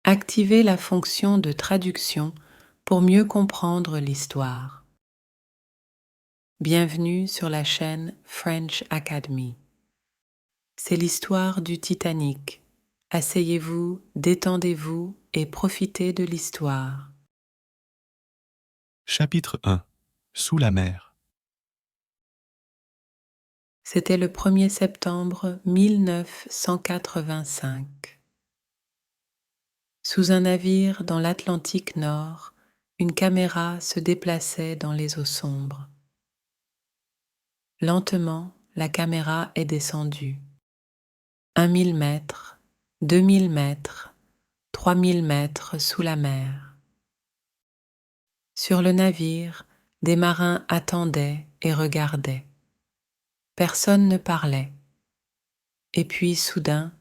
Activez la fonction de traduction pour mieux comprendre l'histoire. Bienvenue sur la chaîne French Academy. C'est l'histoire du Titanic. Asseyez-vous, détendez-vous et profitez de l'histoire. Chapitre 1. Sous la mer. C'était le 1er septembre 1985. Sous un navire dans l'Atlantique Nord, une caméra se déplaçait dans les eaux sombres. Lentement, la caméra est descendue. 1000 mètres, 2000 mètres, 3000 mètres sous la mer. Sur le navire, des marins attendaient et regardaient. Personne ne parlait. Et puis, soudain,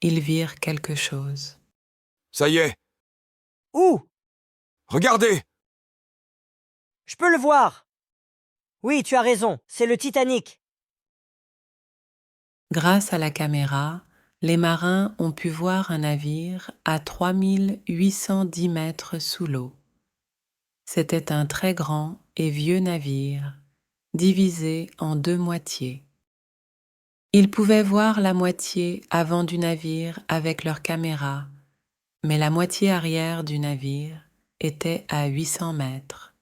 ils virent quelque chose. Ça y est, Où? regardez! Je peux le voir. Oui, tu as raison, c'est le Titanic. Grâce à la caméra, les marins ont pu voir un navire à 3810 mètres sous l'eau. C'était un très grand et vieux navire, divisé en deux moitiés. Ils pouvaient voir la moitié avant du navire avec leur caméra, mais la moitié arrière du navire était à 800 mètres.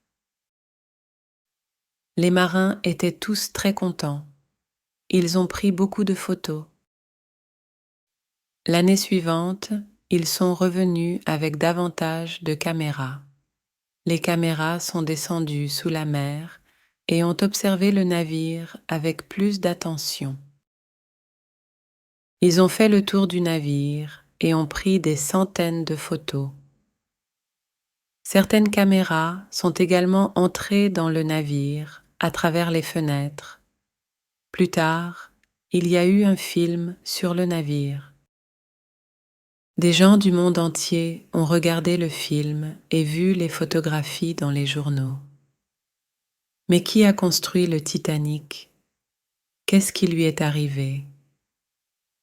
Les marins étaient tous très contents. Ils ont pris beaucoup de photos. L'année suivante, ils sont revenus avec davantage de caméras. Les caméras sont descendues sous la mer et ont observé le navire avec plus d'attention. Ils ont fait le tour du navire et ont pris des centaines de photos. Certaines caméras sont également entrées dans le navire à travers les fenêtres. Plus tard, il y a eu un film sur le navire. Des gens du monde entier ont regardé le film et vu les photographies dans les journaux. Mais qui a construit le Titanic? Qu'est-ce qui lui est arrivé?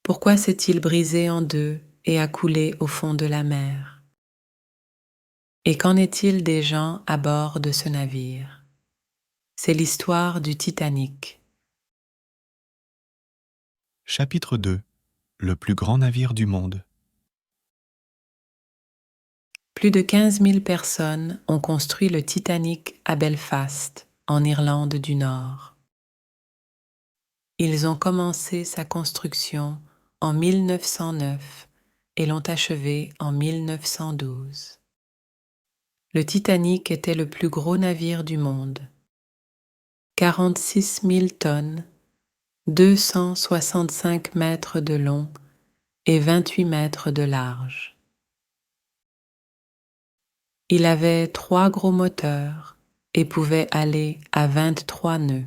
Pourquoi s'est-il brisé en deux et a coulé au fond de la mer? Et qu'en est-il des gens à bord de ce navire? C'est l'histoire du Titanic. Chapitre 2. Le plus grand navire du monde. Plus de 15 000 personnes ont construit le Titanic à Belfast, en Irlande du Nord. Ils ont commencé sa construction en 1909 et l'ont achevé en 1912. Le Titanic était le plus gros navire du monde. 46 000 tonnes, 265 mètres de long et 28 mètres de large. Il avait 3 gros moteurs et pouvait aller à 23 nœuds,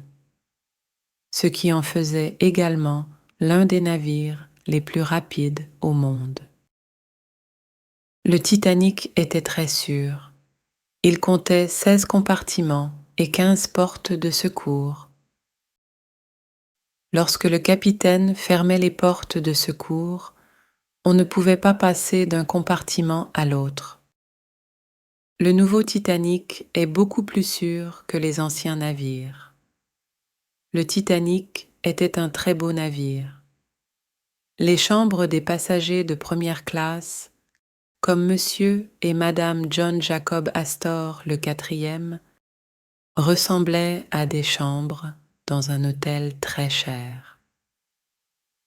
ce qui en faisait également l'un des navires les plus rapides au monde. Le Titanic était très sûr. Il comptait 16 compartiments et 15 portes de secours. Lorsque le capitaine fermait les portes de secours, on ne pouvait pas passer d'un compartiment à l'autre. Le nouveau Titanic est beaucoup plus sûr que les anciens navires. Le Titanic était un très beau navire. Les chambres des passagers de première classe, comme Monsieur et Madame John Jacob Astor le 4e, ressemblaient à des chambres dans un hôtel très cher.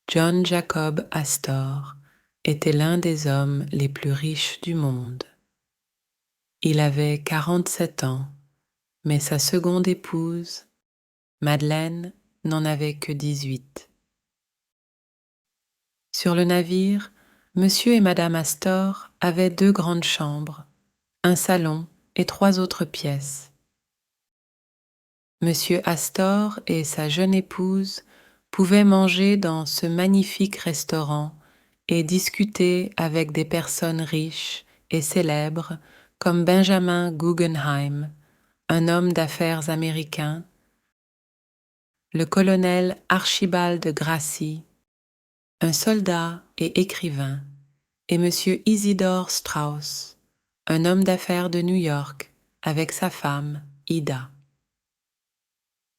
John Jacob Astor était l'un des hommes les plus riches du monde. Il avait 47 ans, mais sa seconde épouse, Madeleine, n'en avait que 18. Sur le navire, Monsieur et Madame Astor avaient 2 grandes chambres, un salon et 3 autres pièces. Monsieur Astor et sa jeune épouse pouvaient manger dans ce magnifique restaurant et discuter avec des personnes riches et célèbres comme Benjamin Guggenheim, un homme d'affaires américain, le colonel Archibald Gracie, un soldat et écrivain, et M. Isidore Strauss, un homme d'affaires de New York, avec sa femme, Ida.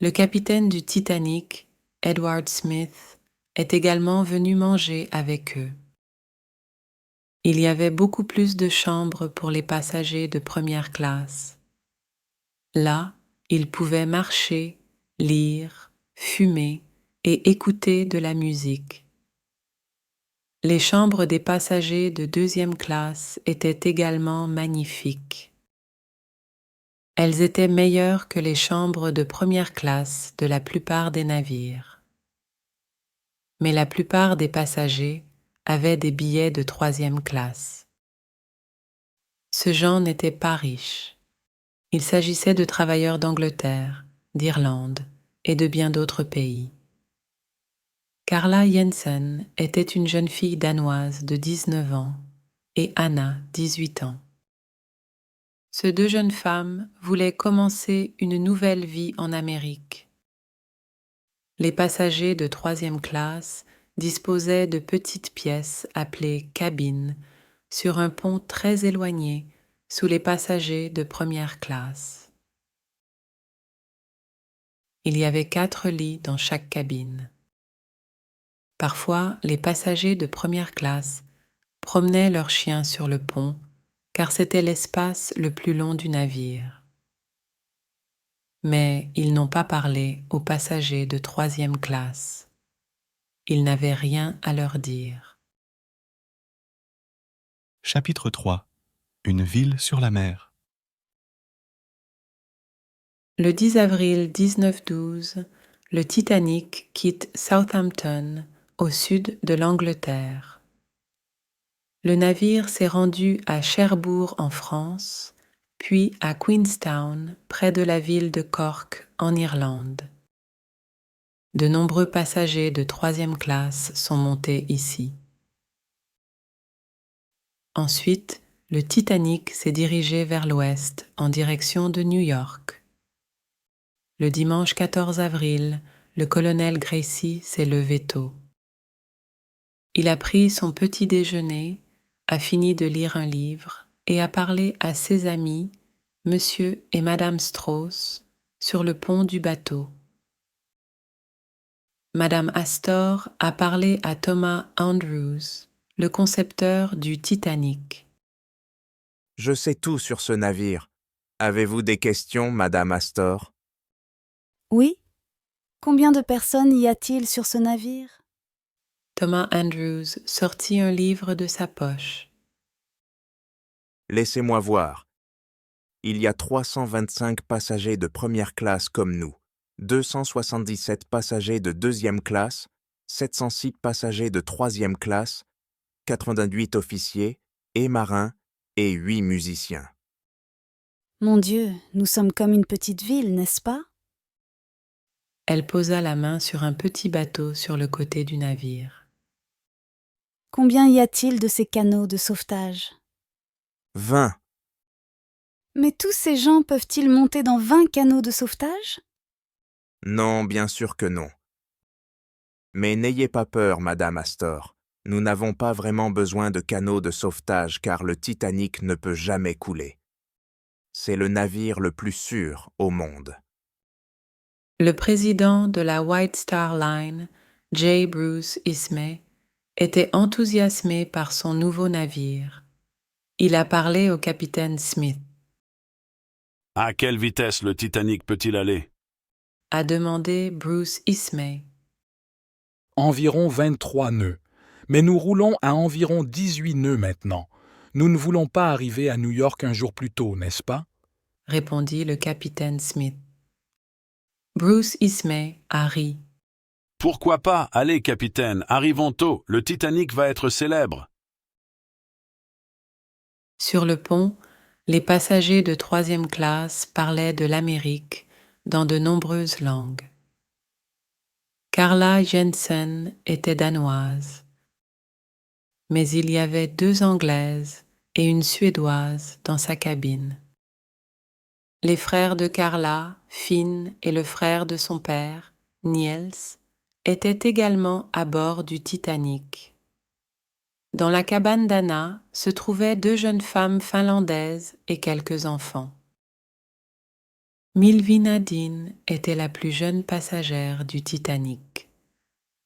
Le capitaine du Titanic, Edward Smith, est également venu manger avec eux. Il y avait beaucoup plus de chambres pour les passagers de première classe. Là, ils pouvaient marcher, lire, fumer et écouter de la musique. Les chambres des passagers de deuxième classe étaient également magnifiques. Elles étaient meilleures que les chambres de première classe de la plupart des navires. Mais la plupart des passagers avaient des billets de troisième classe. Ce gens n'étaient pas riches. Il s'agissait de travailleurs d'Angleterre, d'Irlande et de bien d'autres pays. Carla Jensen était une jeune fille danoise de 19 ans et Anna, 18 ans. Ces deux jeunes femmes voulaient commencer une nouvelle vie en Amérique. Les passagers de troisième classe disposaient de petites pièces appelées cabines sur un pont très éloigné sous les passagers de première classe. Il y avait 4 lits dans chaque cabine. Parfois, les passagers de première classe promenaient leurs chiens sur le pont, car c'était l'espace le plus long du navire. Mais ils n'ont pas parlé aux passagers de troisième classe. Ils n'avaient rien à leur dire. Chapitre 3. Une ville sur la mer. Le 10 avril 1912, le Titanic quitte Southampton, au sud de l'Angleterre. Le navire s'est rendu à Cherbourg en France, puis à Queenstown, près de la ville de Cork, en Irlande. De nombreux passagers de troisième classe sont montés ici. Ensuite, le Titanic s'est dirigé vers l'ouest en direction de New York. Le dimanche 14 avril, le colonel Gracie s'est levé tôt. Il a pris son petit déjeuner, a fini de lire un livre et a parlé à ses amis, Monsieur et Madame Strauss, sur le pont du bateau. Madame Astor a parlé à Thomas Andrews, le concepteur du Titanic. Je sais tout sur ce navire. Avez-vous des questions, Madame Astor? Oui. Combien de personnes y a-t-il sur ce navire? Thomas Andrews sortit un livre de sa poche. Laissez-moi voir. Il y a 325 passagers de première classe comme nous, 277 passagers de deuxième classe, 706 passagers de troisième classe, 88 officiers et marins et 8 musiciens. Mon Dieu, nous sommes comme une petite ville, n'est-ce pas? Elle posa la main sur un petit bateau sur le côté du navire. Combien y a-t-il de ces canots de sauvetage? 20. Mais tous ces gens peuvent-ils monter dans 20 canots de sauvetage? Non, bien sûr que non. Mais n'ayez pas peur, Madame Astor. Nous n'avons pas vraiment besoin de canots de sauvetage car le Titanic ne peut jamais couler. C'est le navire le plus sûr au monde. Le président de la White Star Line, J. Bruce Ismay, était enthousiasmé par son nouveau navire. Il a parlé au capitaine Smith. À quelle vitesse le Titanic peut-il aller? A demandé Bruce Ismay. Environ 23 nœuds. Mais nous roulons à environ 18 nœuds maintenant. Nous ne voulons pas arriver à New York un jour plus tôt, n'est-ce pas? Répondit le capitaine Smith. Bruce Ismay a ri. Pourquoi pas? Allez, capitaine, arrivons tôt, le Titanic va être célèbre. Sur le pont, les passagers de troisième classe parlaient de l'Amérique dans de nombreuses langues. Carla Jensen était danoise, mais il y avait 2 Anglaises et une Suédoise dans sa cabine. Les frères de Carla, Finn et le frère de son père, Niels, étaient également à bord du Titanic. Dans la cabane d'Anna se trouvaient 2 jeunes femmes finlandaises et quelques enfants. Milvina Dean était la plus jeune passagère du Titanic.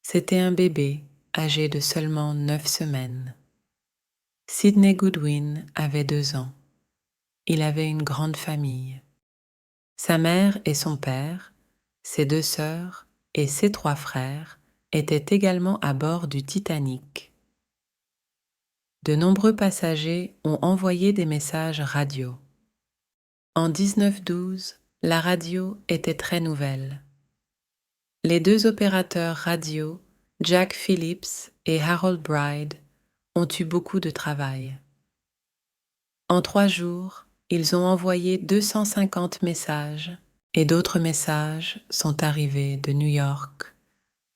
C'était un bébé âgé de seulement 9 semaines. Sidney Goodwin avait 2 ans. Il avait une grande famille. Sa mère et son père, ses 2 sœurs et ses 3 frères étaient également à bord du Titanic. De nombreux passagers ont envoyé des messages radio. En 1912, la radio était très nouvelle. Les 2 opérateurs radio, Jack Phillips et Harold Bride, ont eu beaucoup de travail. En 3 jours, ils ont envoyé 250 messages et d'autres messages sont arrivés de New York,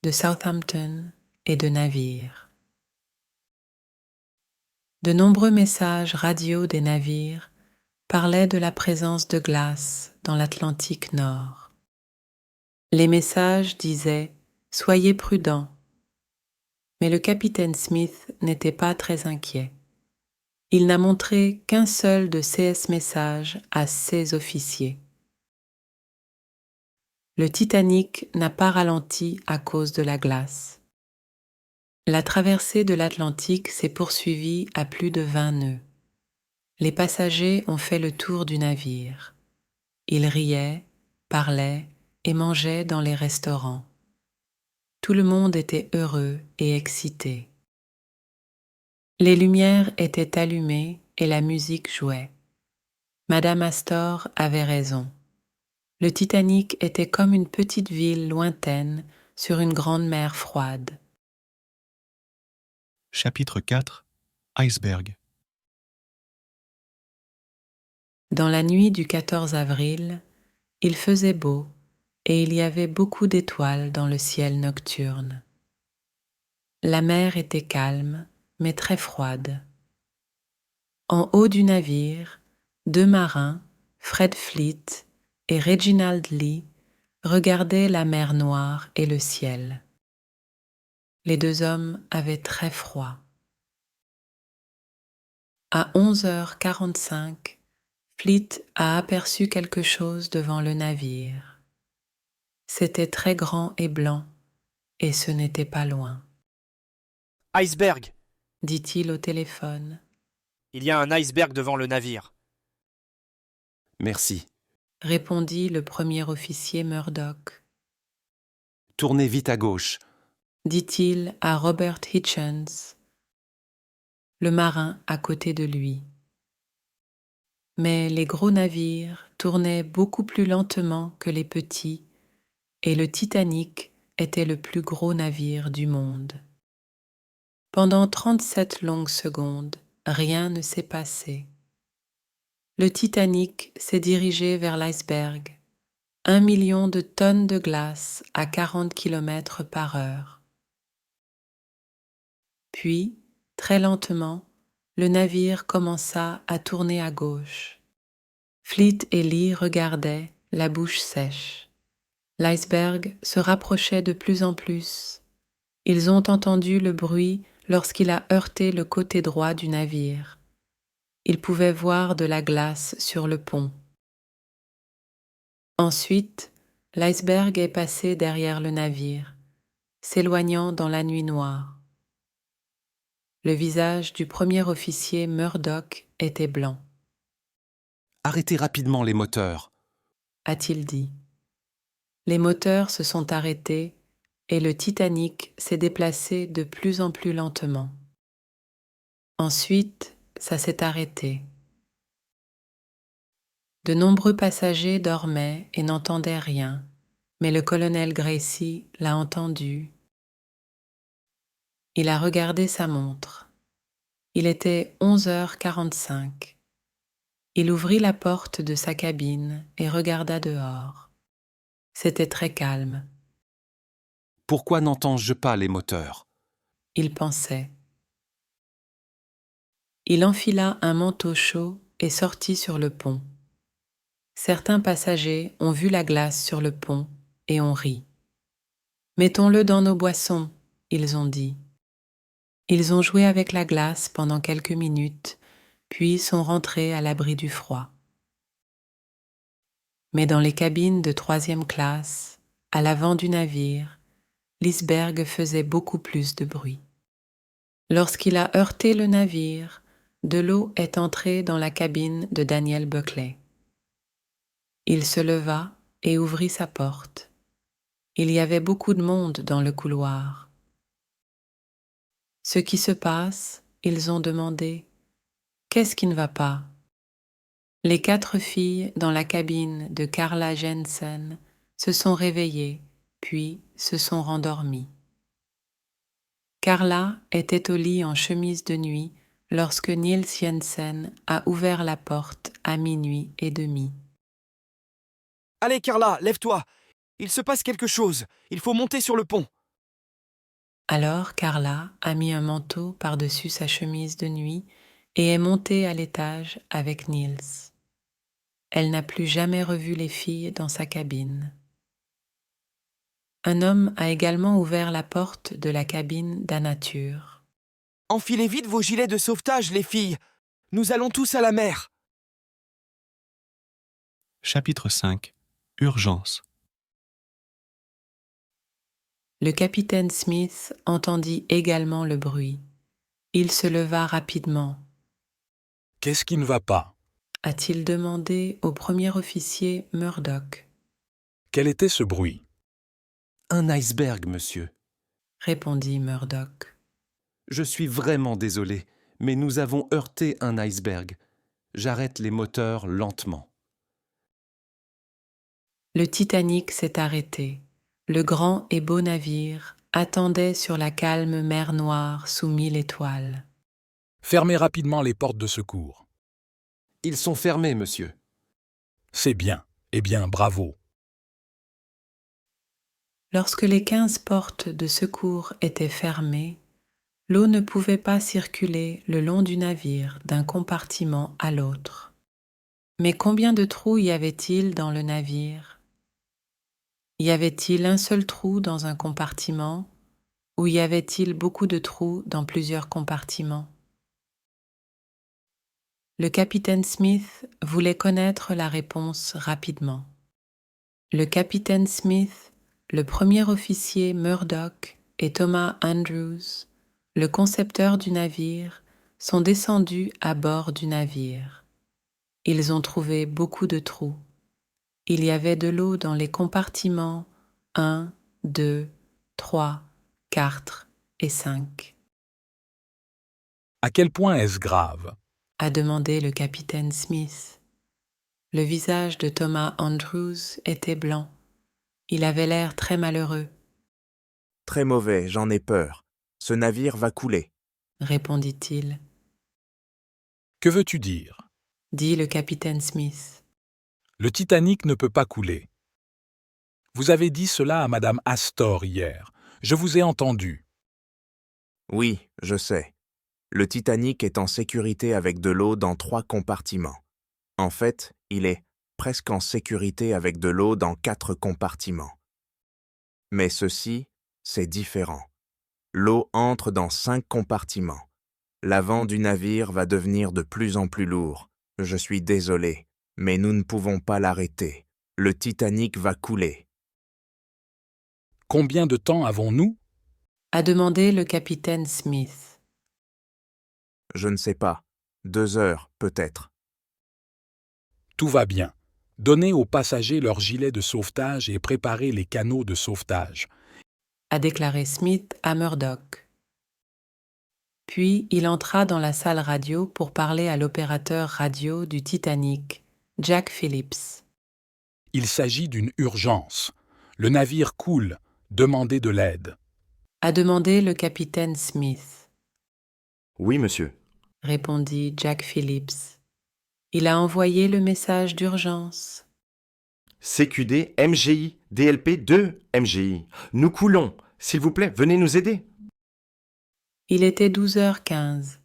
de Southampton et de navires. De nombreux messages radio des navires parlaient de la présence de glace dans l'Atlantique Nord. Les messages disaient « Soyez prudents », mais le capitaine Smith n'était pas très inquiet. Il n'a montré qu'un seul de ces messages à ses officiers. Le Titanic n'a pas ralenti à cause de la glace. La traversée de l'Atlantique s'est poursuivie à plus de 20 nœuds. Les passagers ont fait le tour du navire. Ils riaient, parlaient et mangeaient dans les restaurants. Tout le monde était heureux et excité. Les lumières étaient allumées et la musique jouait. Madame Astor avait raison. Le Titanic était comme une petite ville lointaine sur une grande mer froide. Chapitre 4 Iceberg. Dans la nuit du 14 avril, il faisait beau et il y avait beaucoup d'étoiles dans le ciel nocturne. La mer était calme, mais très froide. En haut du navire, 2 marins, Fred Fleet et Reginald Lee, regardaient la mer Noire et le ciel. Les 2 hommes avaient très froid. À 11h45, Fleet a aperçu quelque chose devant le navire. C'était très grand et blanc, et ce n'était pas loin. Iceberg! Dit-il au téléphone. Il y a un iceberg devant le navire. Merci. Répondit le premier officier Murdoch. Tournez vite à gauche. Dit-il à Robert Hitchens, le marin à côté de lui. Mais les gros navires tournaient beaucoup plus lentement que les petits, et le Titanic était le plus gros navire du monde. Pendant 37 longues secondes, rien ne s'est passé. Le Titanic s'est dirigé vers l'iceberg, 1 million de tonnes de glace à 40 km/h. Puis, très lentement, le navire commença à tourner à gauche. Fleet et Lee regardaient, la bouche sèche. L'iceberg se rapprochait de plus en plus. Ils ont entendu le bruit lorsqu'il a heurté le côté droit du navire. Ils pouvaient voir de la glace sur le pont. Ensuite, l'iceberg est passé derrière le navire, s'éloignant dans la nuit noire. Le visage du premier officier Murdoch était blanc. « Arrêtez rapidement les moteurs !» a-t-il dit. Les moteurs se sont arrêtés et le Titanic s'est déplacé de plus en plus lentement. Ensuite, ça s'est arrêté. De nombreux passagers dormaient et n'entendaient rien, mais le colonel Gracie l'a entendu. Il a regardé sa montre. Il était 11h45. Il ouvrit la porte de sa cabine et regarda dehors. C'était très calme. « Pourquoi n'entends-je pas les moteurs ?» Il pensait. Il enfila un manteau chaud et sortit sur le pont. Certains passagers ont vu la glace sur le pont et ont ri. « Mettons-le dans nos boissons », ils ont dit. Ils ont joué avec la glace pendant quelques minutes, puis sont rentrés à l'abri du froid. Mais dans les cabines de 3e classe, à l'avant du navire, l'iceberg faisait beaucoup plus de bruit. Lorsqu'il a heurté le navire, de l'eau est entrée dans la cabine de Daniel Buckley. Il se leva et ouvrit sa porte. Il y avait beaucoup de monde dans le couloir. Ce qui se passe, ils ont demandé « Qu'est-ce qui ne va pas ?» Les 4 filles dans la cabine de Carla Jensen se sont réveillées, puis se sont rendormies. Carla était au lit en chemise de nuit lorsque Niels Jensen a ouvert la porte à 00:30. Allez, Carla, lève-toi. Il se passe quelque chose. Il faut monter sur le pont. Alors Carla a mis un manteau par-dessus sa chemise de nuit et est montée à l'étage avec Niels. Elle n'a plus jamais revu les filles dans sa cabine. Un homme a également ouvert la porte de la cabine d'Anature. Enfilez vite vos gilets de sauvetage, les filles. Nous allons tous à la mer. Chapitre 5. Urgence. Le capitaine Smith entendit également le bruit. Il se leva rapidement. « Qu'est-ce qui ne va pas ?» a-t-il demandé au premier officier Murdoch. « Quel était ce bruit ?» « Un iceberg, monsieur. » répondit Murdoch. « Je suis vraiment désolé, mais nous avons heurté un iceberg. J'arrête les moteurs lentement. » Le Titanic s'est arrêté. Le grand et beau navire attendait sur la calme mer Noire sous 1000 étoiles. « Fermez rapidement les portes de secours. »« Ils sont fermés, monsieur. » »« C'est bien. Eh bien, bravo. » Lorsque les 15 portes de secours étaient fermées, l'eau ne pouvait pas circuler le long du navire d'un compartiment à l'autre. Mais combien de trous y avait-il dans le navire ? Y avait-il un seul trou dans un compartiment ou y avait-il beaucoup de trous dans plusieurs compartiments ? Le capitaine Smith voulait connaître la réponse rapidement. Le capitaine Smith, le premier officier Murdoch et Thomas Andrews, le concepteur du navire, sont descendus à bord du navire. Ils ont trouvé beaucoup de trous. Il y avait de l'eau dans les compartiments 1, 2, 3, 4 et 5. « À quel point est-ce grave ?» a demandé le capitaine Smith. Le visage de Thomas Andrews était blanc. Il avait l'air très malheureux. « Très mauvais, j'en ai peur. Ce navire va couler. » répondit-il. « Que veux-tu dire ?» dit le capitaine Smith. « Le Titanic ne peut pas couler. Vous avez dit cela à Madame Astor hier. Je vous ai entendu. » « Oui, je sais. Le Titanic est en sécurité avec de l'eau dans 3 compartiments. En fait, il est presque en sécurité avec de l'eau dans 4 compartiments. Mais ceci, c'est différent. L'eau entre dans 5 compartiments. L'avant du navire va devenir de plus en plus lourd. Je suis désolé, mais nous ne pouvons pas l'arrêter. Le Titanic va couler. » « Combien de temps avons-nous » a demandé le capitaine Smith. « Je ne sais pas. 2 heures, peut-être. » « Tout va bien. Donnez aux passagers leurs gilets de sauvetage et préparez les canaux de sauvetage. » a déclaré Smith à Murdoch. Puis il entra dans la salle radio pour parler à l'opérateur radio du Titanic, Jack Phillips. « Il s'agit d'une urgence. Le navire coule. Demandez de l'aide. » a demandé le capitaine Smith. « Oui, monsieur. » répondit Jack Phillips. Il a envoyé le message d'urgence. « CQD MGI, DLP 2 MGI. Nous coulons. S'il vous plaît, venez nous aider. » Il était 12h15.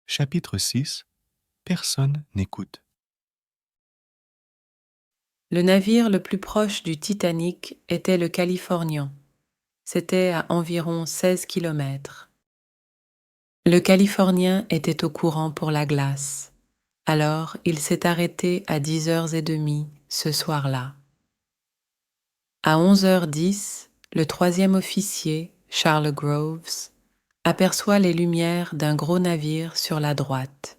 Chapitre 6. Personne n'écoute. Le navire le plus proche du Titanic était le Californian. C'était à environ 16 kilomètres. Le Californien était au courant pour la glace, alors il s'est arrêté à 10h30 ce soir-là. À 11h10, le troisième officier, Charles Groves, aperçoit les lumières d'un gros navire sur la droite.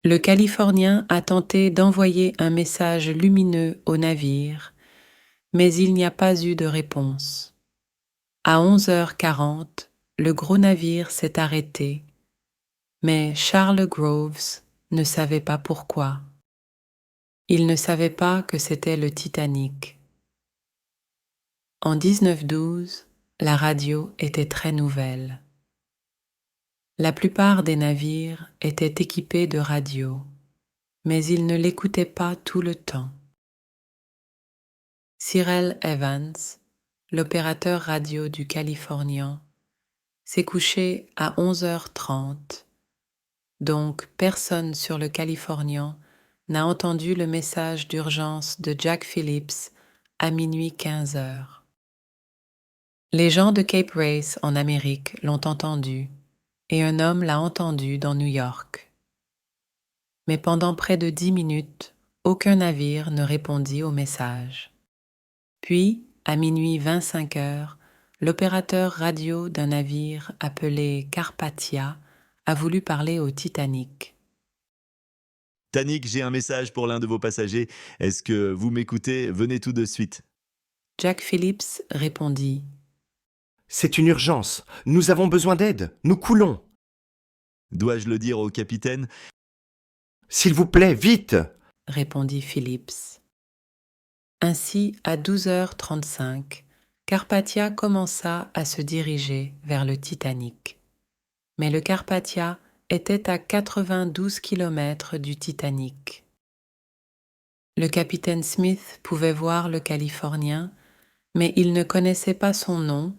Le Californien a tenté d'envoyer un message lumineux au navire, mais il n'y a pas eu de réponse. À 11h40, le gros navire s'est arrêté, mais Charles Groves ne savait pas pourquoi. Il ne savait pas que c'était le Titanic. En 1912, la radio était très nouvelle. La plupart des navires étaient équipés de radio, mais ils ne l'écoutaient pas tout le temps. Cyril Evans, l'opérateur radio du Californian, s'est couché à 11h30, donc personne sur le Californian n'a entendu le message d'urgence de Jack Phillips à minuit 15h. Les gens de Cape Race en Amérique l'ont entendu et un homme l'a entendu dans New York. Mais pendant près de 10 minutes, aucun navire ne répondit au message. Puis, à minuit 25h, l'opérateur radio d'un navire appelé Carpathia a voulu parler au Titanic. Titanic, j'ai un message pour l'un de vos passagers. Est-ce que vous m'écoutez? Venez tout de suite. Jack Phillips répondit: C'est une urgence. Nous avons besoin d'aide. Nous coulons. Dois-je le dire au capitaine? S'il vous plaît, vite! Répondit Phillips. Ainsi, à 12h35, Carpathia commença à se diriger vers le Titanic. Mais le Carpathia était à 92 km du Titanic. Le capitaine Smith pouvait voir le Californien, mais il ne connaissait pas son nom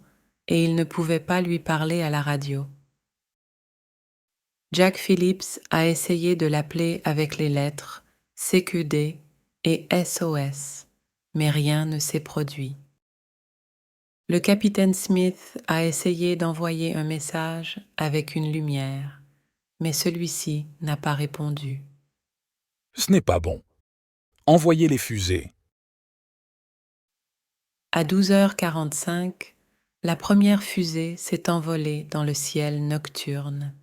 et il ne pouvait pas lui parler à la radio. Jack Phillips a essayé de l'appeler avec les lettres CQD et SOS, mais rien ne s'est produit. Le capitaine Smith a essayé d'envoyer un message avec une lumière, mais celui-ci n'a pas répondu. Ce n'est pas bon. Envoyez les fusées. À 12h45, la première fusée s'est envolée dans le ciel nocturne.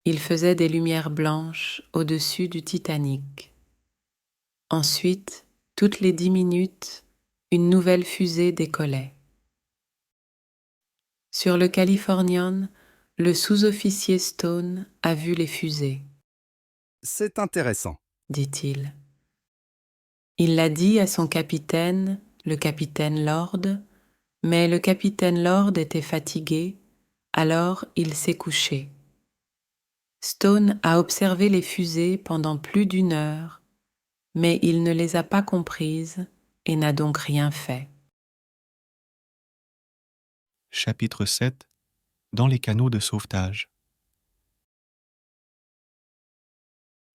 Il faisait des lumières blanches au-dessus du Titanic. Ensuite, toutes les 10 minutes, une nouvelle fusée décollait. Sur le Californian, le sous-officier Stone a vu les fusées. « C'est intéressant, » dit-il. Il l'a dit à son capitaine, le capitaine Lord, mais le capitaine Lord était fatigué, alors il s'est couché. Stone a observé les fusées pendant plus d'1 heure, mais il ne les a pas comprises et n'a donc rien fait. Chapitre 7. Dans les canaux de sauvetage.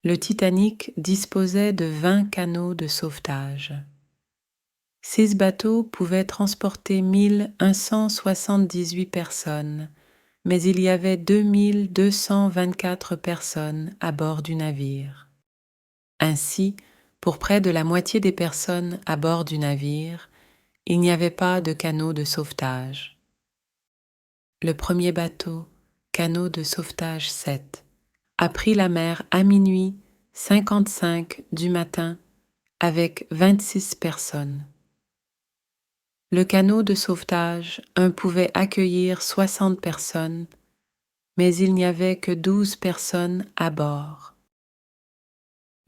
Le Titanic disposait de 20 canaux de sauvetage. 6 bateaux pouvaient transporter 1178 personnes, mais il y avait 2224 personnes à bord du navire. Ainsi, pour près de la moitié des personnes à bord du navire, il n'y avait pas de canot de sauvetage. Le premier bateau, canot de sauvetage 7, a pris la mer à minuit 55 du matin avec 26 personnes. Le canot de sauvetage 1 pouvait accueillir 60 personnes, mais il n'y avait que 12 personnes à bord.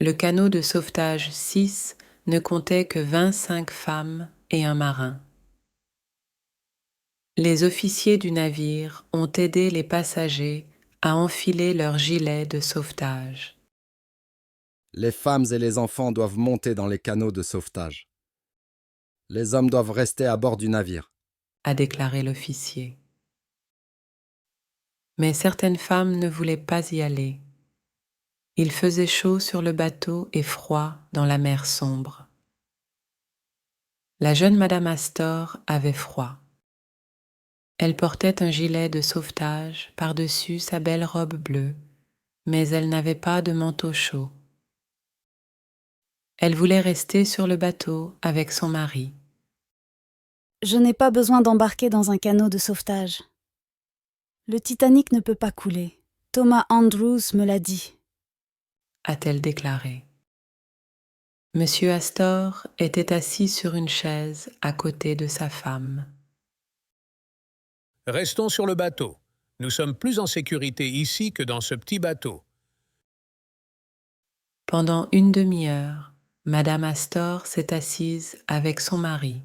Le canot de sauvetage 6 ne comptait que 25 femmes et un marin. Les officiers du navire ont aidé les passagers à enfiler leurs gilets de sauvetage. Les femmes et les enfants doivent monter dans les canots de sauvetage. Les hommes doivent rester à bord du navire, a déclaré l'officier. Mais certaines femmes ne voulaient pas y aller. Il faisait chaud sur le bateau et froid dans la mer sombre. La jeune Madame Astor avait froid. Elle portait un gilet de sauvetage par-dessus sa belle robe bleue, mais elle n'avait pas de manteau chaud. Elle voulait rester sur le bateau avec son mari. Je n'ai pas besoin d'embarquer dans un canot de sauvetage. Le Titanic ne peut pas couler. Thomas Andrews me l'a dit, a-t-elle déclaré. Monsieur Astor était assis sur une chaise à côté de sa femme. Restons sur le bateau. Nous sommes plus en sécurité ici que dans ce petit bateau. Pendant une demi-heure, Madame Astor s'est assise avec son mari.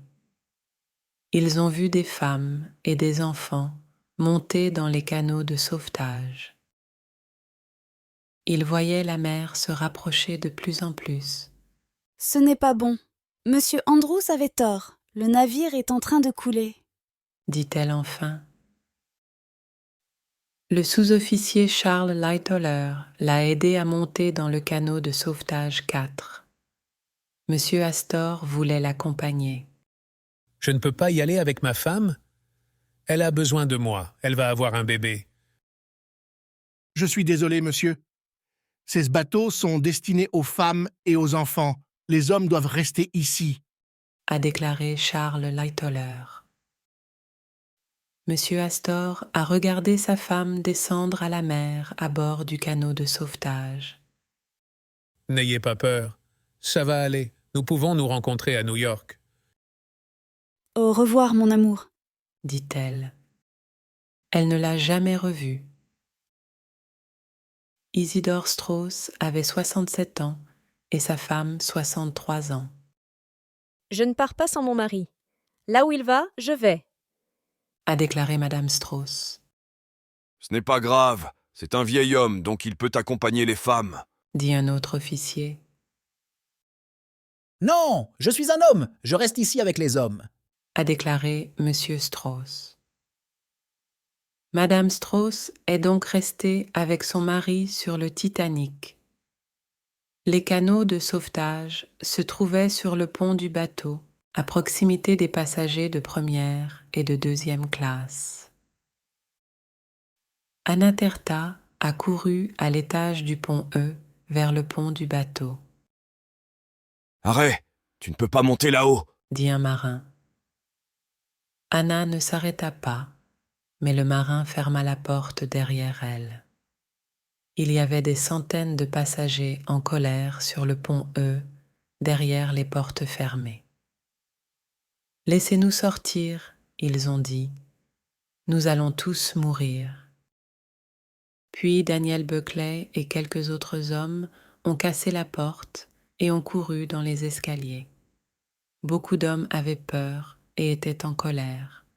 Ils ont vu des femmes et des enfants monter dans les canots de sauvetage. Ils voyaient la mer se rapprocher de plus en plus. Ce n'est pas bon. Monsieur Andrews avait tort. Le navire est en train de couler, dit-elle enfin. Le sous-officier Charles Lightoller l'a aidé à monter dans le canot de sauvetage 4. Monsieur Astor voulait l'accompagner. Je ne peux pas y aller avec ma femme? Elle a besoin de moi. Elle va avoir un bébé. Je suis désolé, monsieur. Ces bateaux sont destinés aux femmes et aux enfants. Les hommes doivent rester ici, a déclaré Charles Lightoller. Monsieur Astor a regardé sa femme descendre à la mer à bord du canot de sauvetage. N'ayez pas peur. Ça va aller. Nous pouvons nous rencontrer à New York. Au revoir, mon amour, dit-elle. Elle ne l'a jamais revu. Isidore Strauss avait 67 ans et sa femme 63 ans. Je ne pars pas sans mon mari. Là où il va, je vais, a déclaré Madame Strauss. Ce n'est pas grave, c'est un vieil homme, donc il peut accompagner les femmes, dit un autre officier. Non, je suis un homme, je reste ici avec les hommes, a déclaré Monsieur Strauss. Madame Strauss est donc restée avec son mari sur le Titanic. Les canots de sauvetage se trouvaient sur le pont du bateau, à proximité des passagers de première et de deuxième classe. Anaterta a couru à l'étage du pont E vers le pont du bateau. « Arrête, tu ne peux pas monter là-haut !» dit un marin. Anna ne s'arrêta pas, mais le marin ferma la porte derrière elle. Il y avait des centaines de passagers en colère sur le pont E, derrière les portes fermées. « Laissez-nous sortir, » ils ont dit. « Nous allons tous mourir. » Puis Daniel Buckley et quelques autres hommes ont cassé la porte et ont couru dans les escaliers. Beaucoup d'hommes avaient peur et étaient en colère.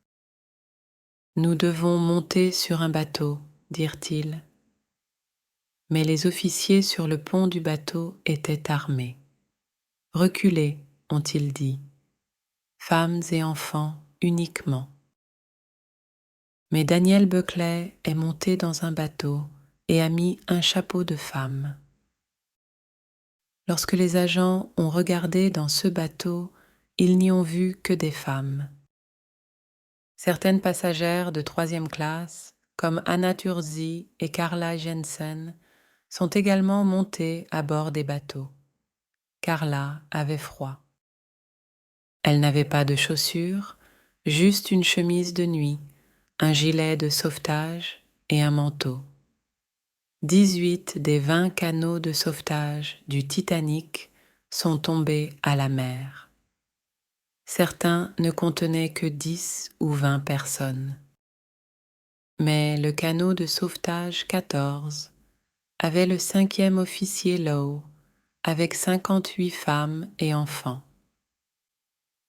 « Nous devons monter sur un bateau, » dirent-ils. Mais les officiers sur le pont du bateau étaient armés. « Reculez, » ont-ils dit. « Femmes et enfants uniquement. » Mais Daniel Buckley est monté dans un bateau et a mis un chapeau de femme. Lorsque les agents ont regardé dans ce bateau, ils n'y ont vu que des femmes. Certaines passagères de troisième classe, comme Anna Turzi et Carla Jensen, sont également montées à bord des bateaux. Carla avait froid. Elle n'avait pas de chaussures, juste une chemise de nuit, un gilet de sauvetage et un manteau. 18 des 20 canots de sauvetage du Titanic sont tombés à la mer. Certains ne contenaient que 10 ou 20 personnes. Mais le canot de sauvetage 14 avait le 5e officier Lowe avec 58 femmes et enfants.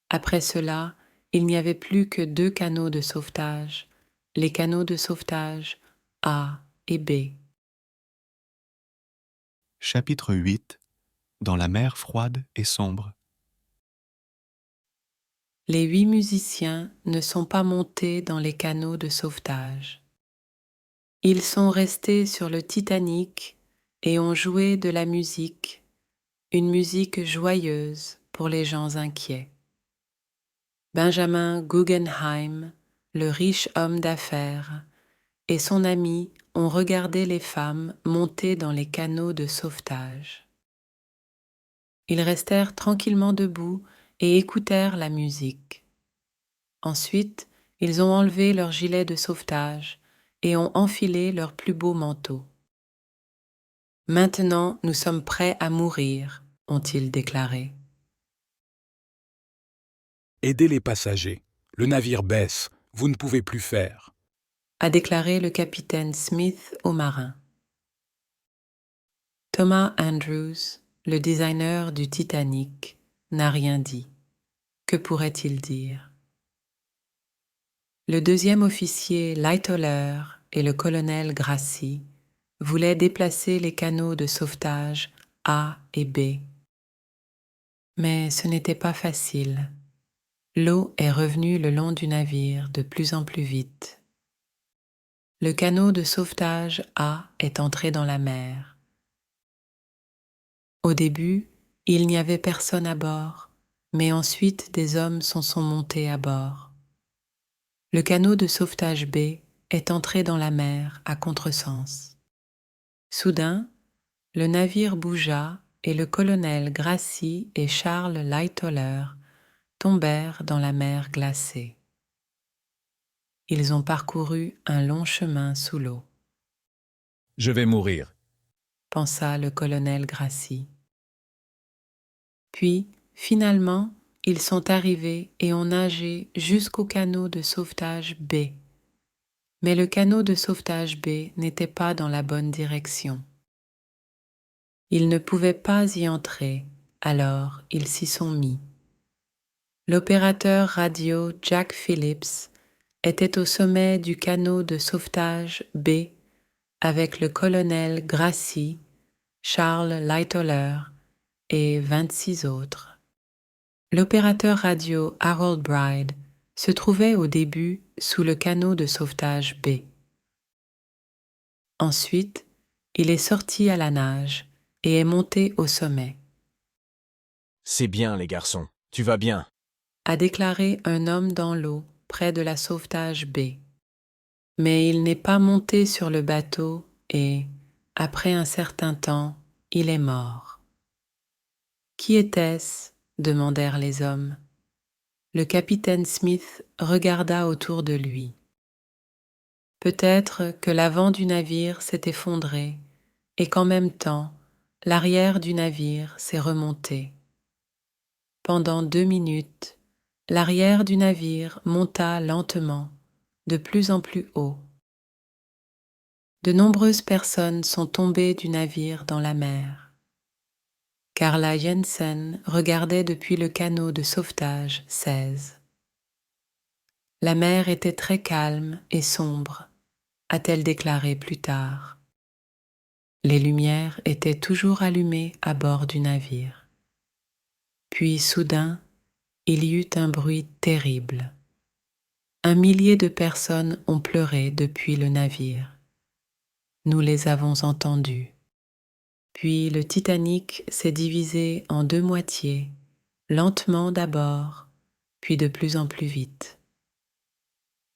Après cela, il n'y avait plus que 2 canots de sauvetage, les canots de sauvetage A et B. Chapitre 8. Dans la mer froide et sombre. Les 8 musiciens ne sont pas montés dans les canots de sauvetage. Ils sont restés sur le Titanic et ont joué de la musique, une musique joyeuse pour les gens inquiets. Benjamin Guggenheim, le riche homme d'affaires, et son ami ont regardé les femmes monter dans les canots de sauvetage. Ils restèrent tranquillement debout et écoutèrent la musique. Ensuite, ils ont enlevé leurs gilets de sauvetage et ont enfilé leurs plus beaux manteaux. « Maintenant, nous sommes prêts à mourir », ont-ils déclaré. Aidez les passagers. Le navire baisse. Vous ne pouvez plus faire. A déclaré le capitaine Smith aux marins. Thomas Andrews, le designer du Titanic, n'a rien dit. Que pourrait-il dire? Le deuxième officier Lightoller et le colonel Gracie voulaient déplacer les canots de sauvetage A et B. Mais ce n'était pas facile. L'eau est revenue le long du navire de plus en plus vite. Le canot de sauvetage A est entré dans la mer. Au début, il n'y avait personne à bord, mais ensuite des hommes sont montés à bord. Le canot de sauvetage B est entré dans la mer à contresens. Soudain, le navire bougea et le colonel Gracie et Charles Lightoller tombèrent dans la mer glacée. Ils ont parcouru un long chemin sous l'eau. « Je vais mourir », pensa le colonel Gracie. Puis, finalement, ils sont arrivés et ont nagé jusqu'au canot de sauvetage B. Mais le canot de sauvetage B n'était pas dans la bonne direction. Ils ne pouvaient pas y entrer, alors ils s'y sont mis. L'opérateur radio Jack Phillips était au sommet du canot de sauvetage B avec le colonel Gracie, Charles Lightoller et 26 autres. L'opérateur radio Harold Bride se trouvait au début sous le canot de sauvetage B. Ensuite, il est sorti à la nage et est monté au sommet. « C'est bien, les garçons, tu vas bien », a déclaré un homme dans l'eau près de la sauvetage B. Mais il n'est pas monté sur le bateau et, après un certain temps, il est mort. Qui était-ce? Demandèrent les hommes. Le capitaine Smith regarda autour de lui. Peut-être que l'avant du navire s'est effondré et qu'en même temps, l'arrière du navire s'est remonté. Pendant 2 minutes, l'arrière du navire monta lentement, de plus en plus haut. De nombreuses personnes sont tombées du navire dans la mer. Carla Jensen regardait depuis le canot de sauvetage 16. La mer était très calme et sombre, a-t-elle déclaré plus tard. Les lumières étaient toujours allumées à bord du navire. Puis soudain, il y eut un bruit terrible. 1 millier de personnes ont pleuré depuis le navire. Nous les avons entendus. Puis le Titanic s'est divisé en 2 moitiés, lentement d'abord, puis de plus en plus vite.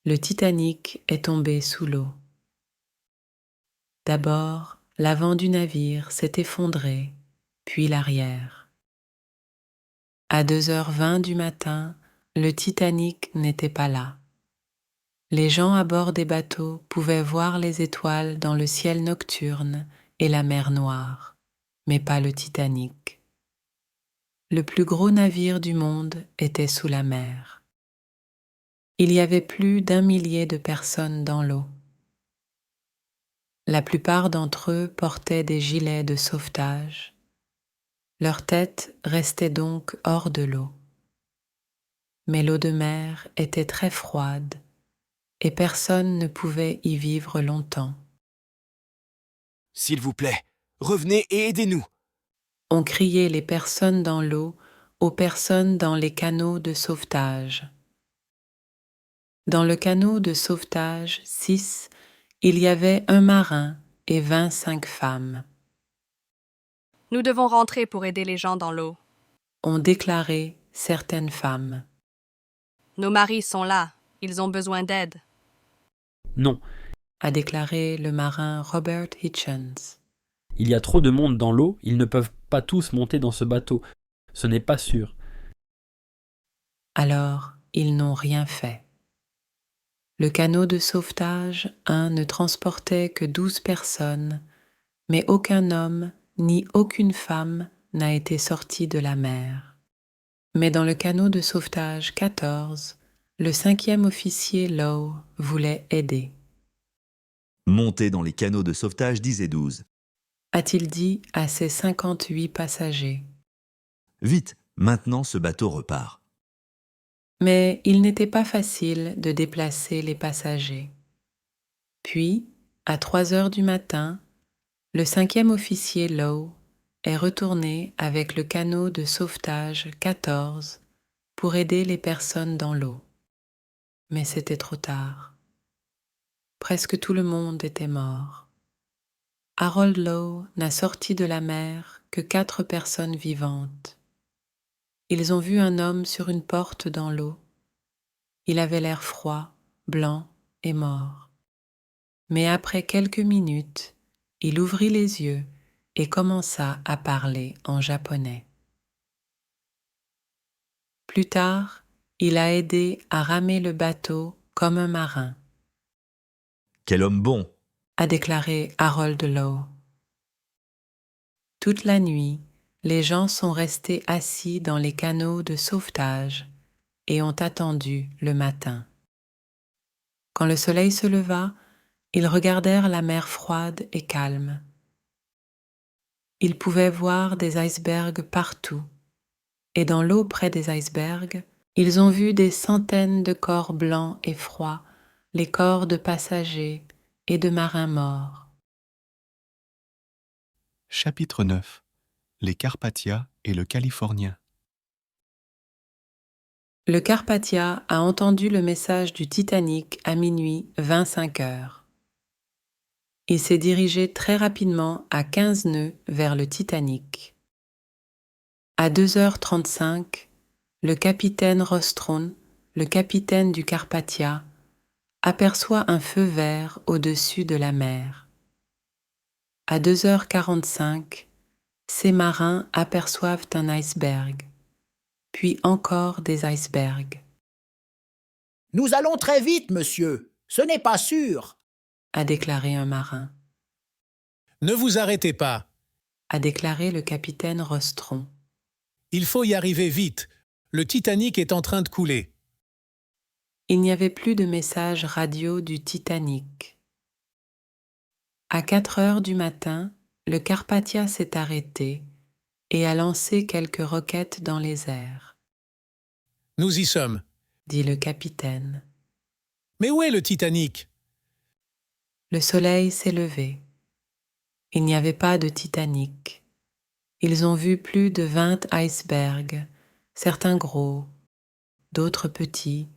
Le Titanic est tombé sous l'eau. D'abord, l'avant du navire s'est effondré, puis l'arrière. À 2h20 du matin, le Titanic n'était pas là. Les gens à bord des bateaux pouvaient voir les étoiles dans le ciel nocturne et la mer Noire, mais pas le Titanic. Le plus gros navire du monde était sous la mer. Il y avait plus d'1 millier de personnes dans l'eau. La plupart d'entre eux portaient des gilets de sauvetage. Leur tête restait donc hors de l'eau. Mais l'eau de mer était très froide et personne ne pouvait y vivre longtemps. « S'il vous plaît, revenez et aidez-nous » ont crié les personnes dans l'eau aux personnes dans les canots de sauvetage. Dans le canot de sauvetage 6, il y avait un marin et 25 femmes. Nous devons rentrer pour aider les gens dans l'eau, Ont déclaré certaines femmes. Nos maris sont là. Ils ont besoin d'aide. Non, a déclaré le marin Robert Hitchens. il y a trop de monde dans l'eau, ils ne peuvent pas tous monter dans ce bateau. Ce n'est pas sûr. Alors, ils n'ont rien fait. Le canot de sauvetage, ne transportait que 12 personnes, mais aucun homme ni aucune femme n'a été sorti de la mer. Mais dans le canot de sauvetage 14, le 5e officier Lowe voulait aider. Montez dans les canots de sauvetage 10 et 12. A-t-il dit à ses 58 passagers. Vite, maintenant ce bateau repart. Mais il n'était pas facile de déplacer les passagers. Puis, à 3 heures du matin, le 5e officier Lowe est retourné avec le canot de sauvetage 14 pour aider les personnes dans l'eau. Mais c'était trop tard. Presque tout le monde était mort. Harold Lowe n'a sorti de la mer que 4 personnes vivantes. Ils ont vu un homme sur une porte dans l'eau. Il avait l'air froid, blanc et mort. Mais après quelques minutes, il ouvrit les yeux et commença à parler en japonais. Plus tard, il a aidé à ramer le bateau comme un marin, Quel homme bon! a déclaré Harold Lowe. Toute la nuit, les gens sont restés assis dans les canots de sauvetage et ont attendu le matin. Quand le soleil se leva, ils regardèrent la mer froide et calme. Ils pouvaient voir des icebergs partout, et dans l'eau près des icebergs, ils ont vu des centaines de corps blancs et froids, les corps de passagers et de marins morts. Chapitre 9. Les Carpathias et le Californien. Le Carpathia a entendu le message du Titanic à minuit 25h. Il s'est dirigé très rapidement à 15 nœuds vers le Titanic. À 2h35, le capitaine Rostron, le capitaine du Carpathia, aperçoit un feu vert au-dessus de la mer. À 2h45, ces marins aperçoivent un iceberg, puis encore des icebergs, Nous allons très vite, monsieur. Ce n'est pas sûr. a déclaré un marin, Ne vous arrêtez pas. a déclaré le capitaine Rostron. Il faut y arriver vite. Le Titanic est en train de couler. Il n'y avait plus de message radio du Titanic. À 4 heures du matin, le Carpathia s'est arrêté et a lancé quelques roquettes dans les airs, Nous y sommes. dit le capitaine. Mais où est le Titanic? Le soleil s'est levé. Il n'y avait pas de Titanic. Ils ont vu plus de 20 icebergs, certains gros, d'autres petits,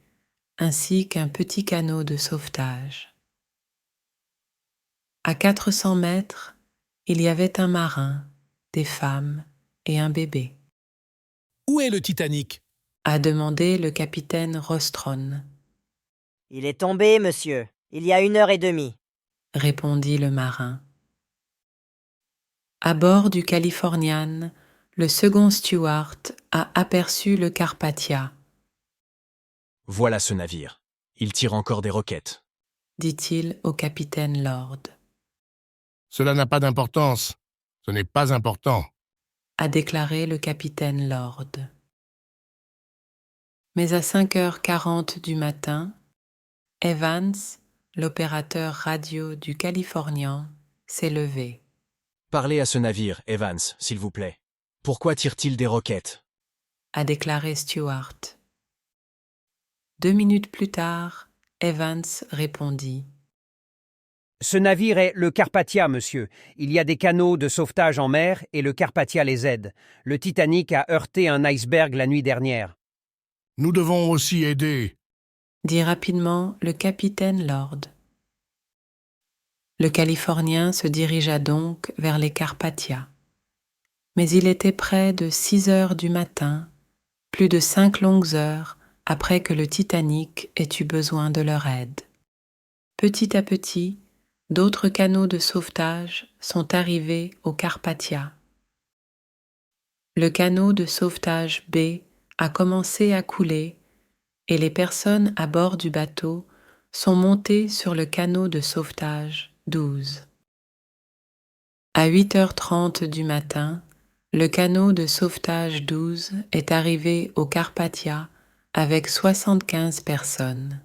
ainsi qu'un petit canot de sauvetage. À 400 mètres, il y avait un marin, des femmes et un bébé, Où est le Titanic? a demandé le capitaine Rostron, Il est tombé, monsieur. Il y a 1h30. répondit le marin. À bord du Californian, le second steward a aperçu le Carpathia, Voilà ce navire. Il tire encore des roquettes. dit-il au capitaine Lord, Cela n'a pas d'importance. Ce n'est pas important. a déclaré le capitaine Lord. Mais à 5h40 du matin, Evans, l'opérateur radio du Californian, s'est levé. Parlez à ce navire, Evans, s'il vous plaît. Pourquoi tire-t-il des roquettes? A déclaré Stewart. 2 minutes plus tard, Evans répondit. Ce navire est le Carpathia, monsieur. Il y a des canaux de sauvetage en mer et le Carpathia les aide. Le Titanic a heurté un iceberg la nuit dernière. Nous devons aussi aider. Dit rapidement le capitaine Lord. Le Californien se dirigea donc vers les Carpathias. Mais il était près de 6 heures du matin, plus de 5 longues heures après que le Titanic ait eu besoin de leur aide. Petit à petit, d'autres canots de sauvetage sont arrivés au Carpathia. Le canot de sauvetage B a commencé à couler et les personnes à bord du bateau sont montées sur le canot de sauvetage 12. À 8h30 du matin, le canot de sauvetage 12 est arrivé au Carpathia avec 75 personnes.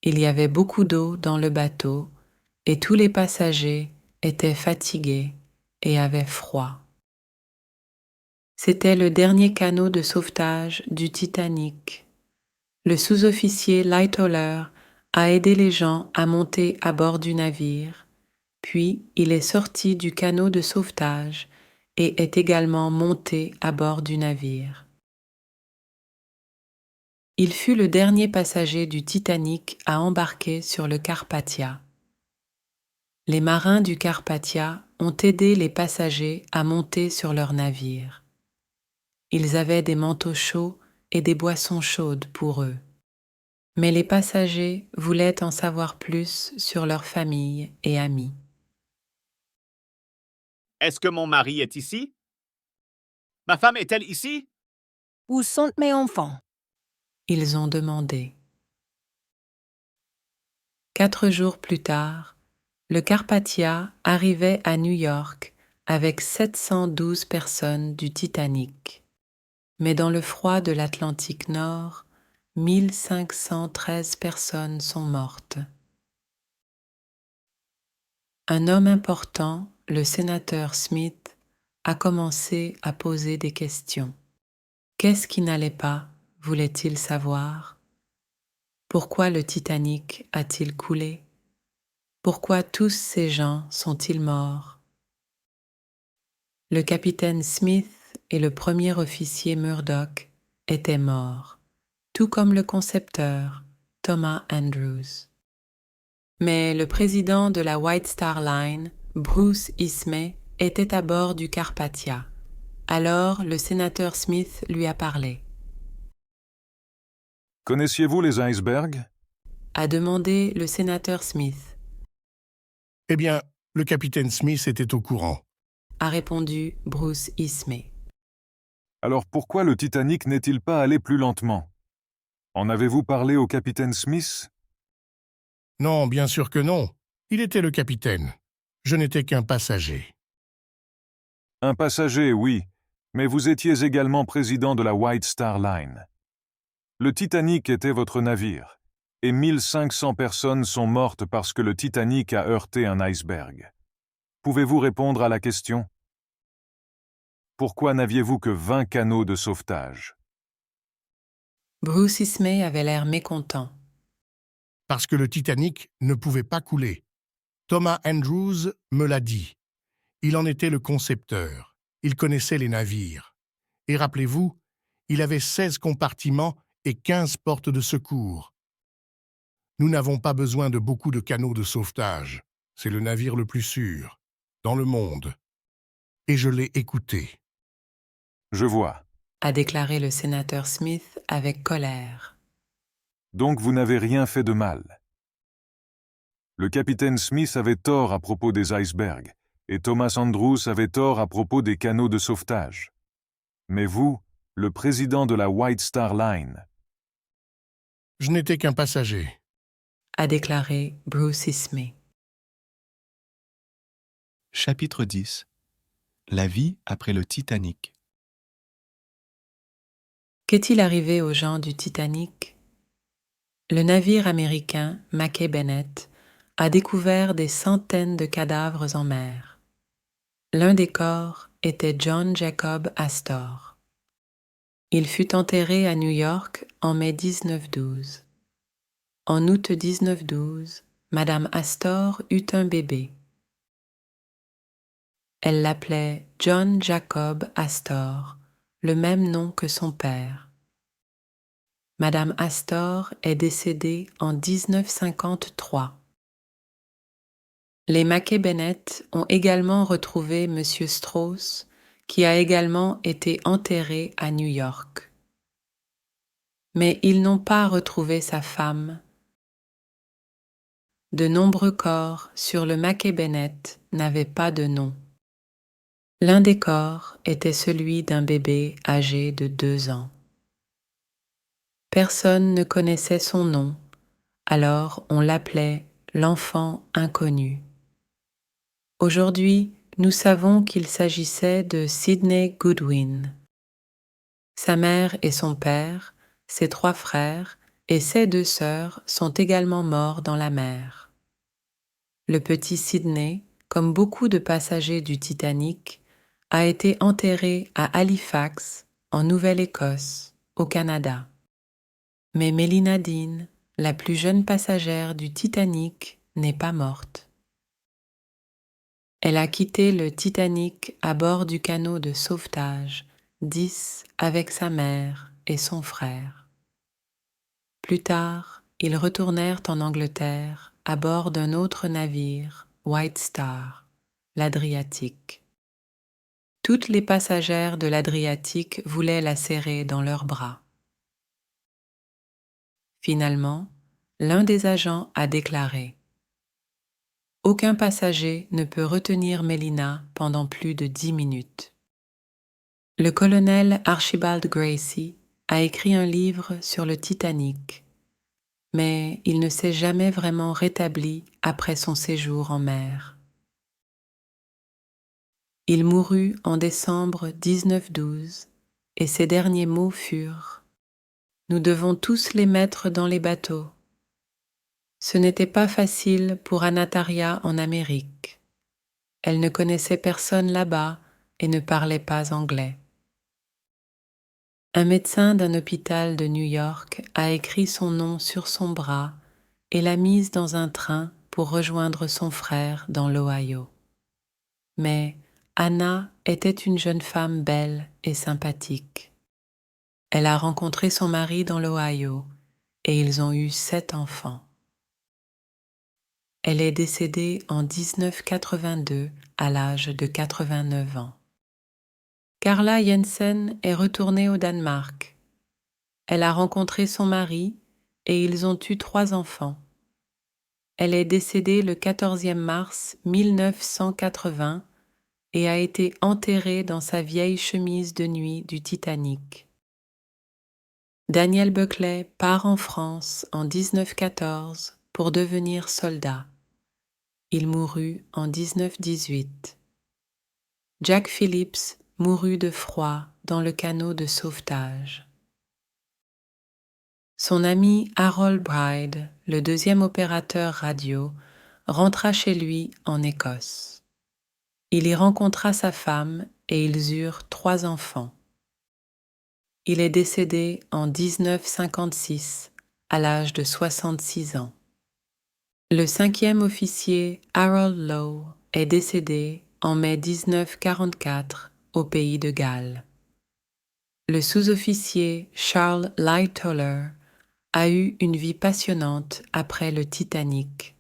Il y avait beaucoup d'eau dans le bateau et tous les passagers étaient fatigués et avaient froid. C'était le dernier canot de sauvetage du Titanic. Le sous-officier Lightoller a aidé les gens à monter à bord du navire, puis il est sorti du canot de sauvetage et est également monté à bord du navire. Il fut le dernier passager du Titanic à embarquer sur le Carpathia. Les marins du Carpathia ont aidé les passagers à monter sur leur navire. Ils avaient des manteaux chauds et des boissons chaudes pour eux. Mais les passagers voulaient en savoir plus sur leur famille et amis. Est-ce que mon mari est ici? Ma femme est-elle ici? Où sont mes enfants? Ils ont demandé. 4 jours plus tard, le Carpathia arrivait à New York avec 712 personnes du Titanic. Mais dans le froid de l'Atlantique Nord, 1513 personnes sont mortes. Un homme important, le sénateur Smith, a commencé à poser des questions. Qu'est-ce qui n'allait pas, voulait-il savoir? Pourquoi le Titanic a-t-il coulé? Pourquoi tous ces gens sont-ils morts? Le capitaine Smith et le premier officier Murdoch étaient morts, tout comme le concepteur Thomas Andrews. Mais le président de la White Star Line, Bruce Ismay, était à bord du Carpathia. Alors le sénateur Smith lui a parlé. « Connaissiez-vous les icebergs » a demandé le sénateur Smith. Eh bien, le capitaine Smith était au courant, a répondu Bruce Ismay. Alors pourquoi le Titanic n'est-il pas allé plus lentement? En avez-vous parlé au capitaine Smith? Non, bien sûr que non. Il était le capitaine. Je n'étais qu'un passager. Un passager, oui, mais vous étiez également président de la White Star Line. Le Titanic était votre navire, et 1500 personnes sont mortes parce que le Titanic a heurté un iceberg. Pouvez-vous répondre à la question? Pourquoi n'aviez-vous que 20 canots de sauvetage? Bruce Ismay avait l'air mécontent. Parce que le Titanic ne pouvait pas couler. Thomas Andrews me l'a dit. Il en était le concepteur. Il connaissait les navires. Et rappelez-vous, il avait 16 compartiments et 15 portes de secours. Nous n'avons pas besoin de beaucoup de canaux de sauvetage. C'est le navire le plus sûr dans le monde. Et je l'ai écouté. Je vois, a déclaré le sénateur Smith avec colère. Donc vous n'avez rien fait de mal. Le capitaine Smith avait tort à propos des icebergs, et Thomas Andrews avait tort à propos des canaux de sauvetage. Mais vous, le président de la White Star Line... Je n'étais qu'un passager, a déclaré Bruce Ismay. Chapitre 10. La vie après le Titanic. Qu'est-il arrivé aux gens du Titanic? Le navire américain Mackay Bennett a découvert des centaines de cadavres en mer. L'un des corps était John Jacob Astor. Il fut enterré à New York en mai 1912. En août 1912, Madame Astor eut un bébé. Elle l'appelait John Jacob Astor, le même nom que son père. Madame Astor est décédée en 1953. Les Mackay Bennett ont également retrouvé M. Strauss, qui a également été enterré à New York. mais ils n'ont pas retrouvé sa femme. De nombreux corps sur le Mackay Bennett n'avaient pas de nom. L'un des corps était celui d'un bébé âgé de 2 ans. Personne ne connaissait son nom, alors on l'appelait l'enfant inconnu. Aujourd'hui, nous savons qu'il s'agissait de Sidney Goodwin. Sa mère et son père, ses 3 frères et ses 2 sœurs sont également morts dans la mer. Le petit Sidney, comme beaucoup de passagers du Titanic, a été enterré à Halifax, en Nouvelle-Écosse, au Canada. Mais Melina Dean, la plus jeune passagère du Titanic, n'est pas morte. Elle a quitté le Titanic à bord du canot de sauvetage 10 avec sa mère et son frère. Plus tard, ils retournèrent en Angleterre à bord d'un autre navire, White Star, l'Adriatique. Toutes les passagères de l'Adriatique voulaient la serrer dans leurs bras. Finalement, l'un des agents a déclaré « Aucun passager ne peut retenir Melina pendant plus de 10 minutes. » Le colonel Archibald Gracie a écrit un livre sur le Titanic, mais il ne s'est jamais vraiment rétabli après son séjour en mer. Il mourut en décembre 1912 et ses derniers mots furent « Nous devons tous les mettre dans les bateaux. » Ce n'était pas facile pour Anataria en Amérique. Elle ne connaissait personne là-bas et ne parlait pas anglais. Un médecin d'un hôpital de New York a écrit son nom sur son bras et l'a mise dans un train pour rejoindre son frère dans l'Ohio. Mais Anna était une jeune femme belle et sympathique. Elle a rencontré son mari dans l'Ohio et ils ont eu 7 enfants. Elle est décédée en 1982 à l'âge de 89 ans. Carla Jensen est retournée au Danemark. Elle a rencontré son mari et ils ont eu 3 enfants. Elle est décédée le 14 mars 1980 et a été enterrée dans sa vieille chemise de nuit du Titanic. Daniel Buckley part en France en 1914 pour devenir soldat. Il mourut en 1918. Jack Phillips mourut de froid dans le canot de sauvetage. Son ami Harold Bride, le 2e opérateur radio, rentra chez lui en Écosse. Il y rencontra sa femme et ils eurent 3 enfants. Il est décédé en 1956 à l'âge de 66 ans. Le 5e officier Harold Lowe est décédé en mai 1944 au pays de Galles. Le sous-officier Charles Lightoller a eu une vie passionnante après le Titanic.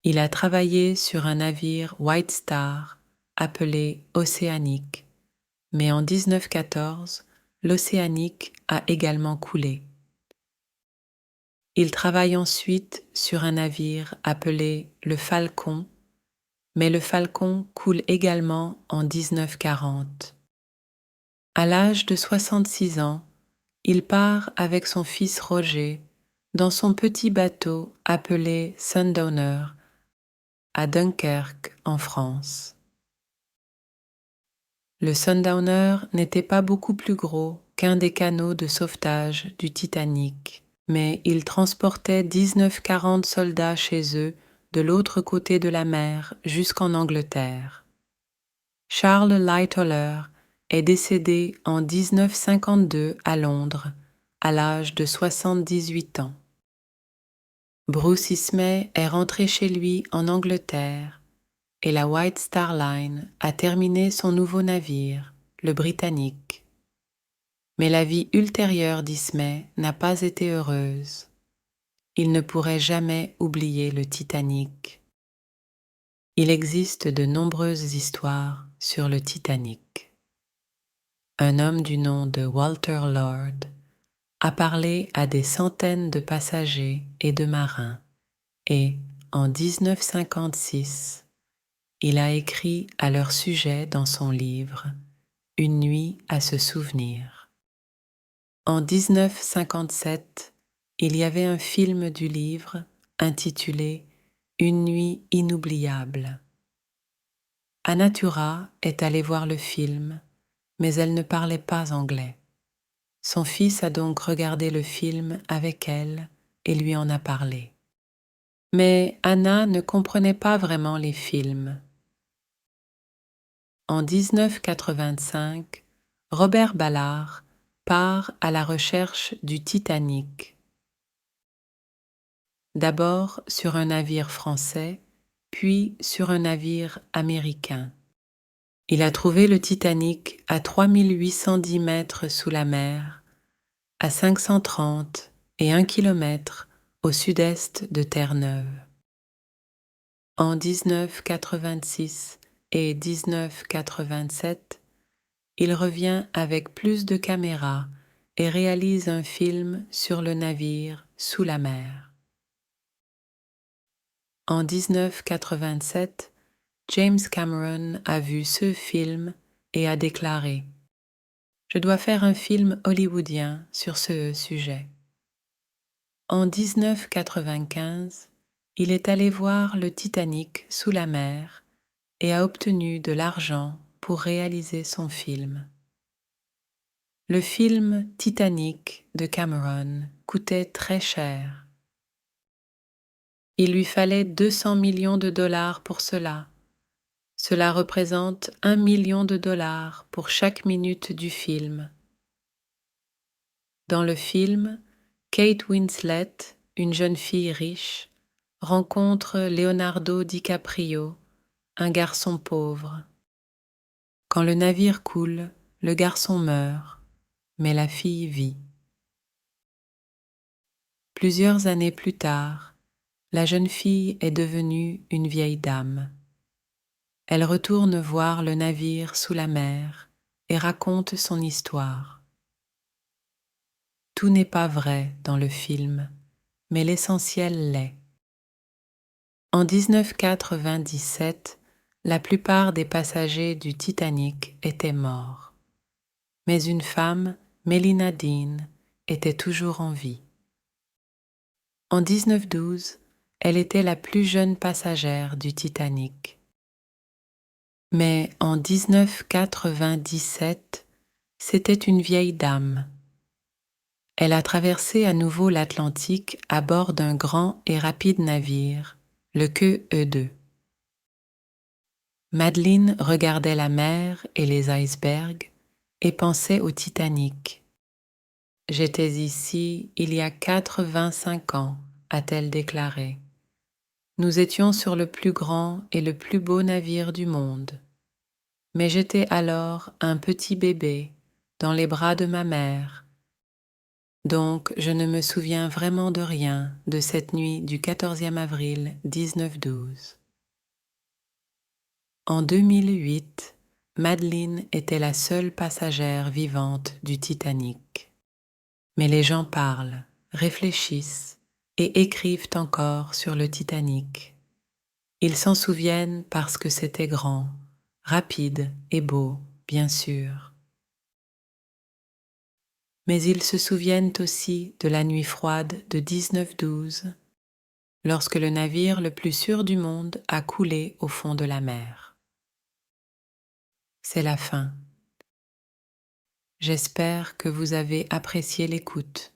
Il a travaillé sur un navire White Star appelé Océanic, mais en 1914, l'Océanic a également coulé. Il travaille ensuite sur un navire appelé le Falcon, mais le Falcon coule également en 1940. À l'âge de 66 ans, il part avec son fils Roger dans son petit bateau appelé Sundowner à Dunkerque en France. Le Sundowner n'était pas beaucoup plus gros qu'un des canots de sauvetage du Titanic, mais il transportait 1940 soldats chez eux de l'autre côté de la mer jusqu'en Angleterre. Charles Lightoller est décédé en 1952 à Londres, à l'âge de 78 ans. Bruce Ismay est rentré chez lui en Angleterre et la White Star Line a terminé son nouveau navire, le Britannique. Mais la vie ultérieure d'Ismay n'a pas été heureuse. Il ne pourrait jamais oublier le Titanic. Il existe de nombreuses histoires sur le Titanic. Un homme du nom de Walter Lord a parlé à des centaines de passagers et de marins et, en 1956, il a écrit à leur sujet dans son livre « Une nuit à se souvenir ». En 1957, il y avait un film du livre intitulé « Une nuit inoubliable ». Anatura est allée voir le film, mais elle ne parlait pas anglais. Son fils a donc regardé le film avec elle et lui en a parlé. Mais Anna ne comprenait pas vraiment les films. En 1985, Robert Ballard part à la recherche du Titanic. D'abord sur un navire français, puis sur un navire américain. Il a trouvé le Titanic à 3810 mètres sous la mer, à 530 et 1 km au sud-est de Terre-Neuve. En 1986 et 1987, il revient avec plus de caméras et réalise un film sur le navire sous la mer. En 1987, James Cameron a vu ce film et a déclaré « Je dois faire un film hollywoodien sur ce sujet ». En 1995, il est allé voir le Titanic sous la mer et a obtenu de l'argent pour réaliser son film. Le film Titanic de Cameron coûtait très cher. Il lui fallait 200 millions de dollars pour cela. Cela représente 1 million de dollars pour chaque minute du film. Dans le film, Kate Winslet, une jeune fille riche, rencontre Leonardo DiCaprio, un garçon pauvre. Quand le navire coule, le garçon meurt, mais la fille vit. Plusieurs années plus tard, la jeune fille est devenue une vieille dame. Elle retourne voir le navire sous la mer et raconte son histoire. Tout n'est pas vrai dans le film, mais l'essentiel l'est. En 1997, la plupart des passagers du Titanic étaient morts. Mais une femme, Melina Dean, était toujours en vie. En 1912, elle était la plus jeune passagère du Titanic. Mais en 1997, c'était une vieille dame. Elle a traversé à nouveau l'Atlantique à bord d'un grand et rapide navire, le QE2. Madeleine regardait la mer et les icebergs et pensait au Titanic. « J'étais ici il y a 85 ans », a-t-elle déclaré. « Nous étions sur le plus grand et le plus beau navire du monde. Mais j'étais alors un petit bébé dans les bras de ma mère. Donc je ne me souviens vraiment de rien de cette nuit du 14e avril 1912. » En 2008, Madeleine était la seule passagère vivante du Titanic. Mais les gens parlent, réfléchissent et écrivent encore sur le Titanic. Ils s'en souviennent parce que c'était grand, rapide et beau, bien sûr. Mais ils se souviennent aussi de la nuit froide de 1912, lorsque le navire le plus sûr du monde a coulé au fond de la mer. C'est la fin. J'espère que vous avez apprécié l'écoute.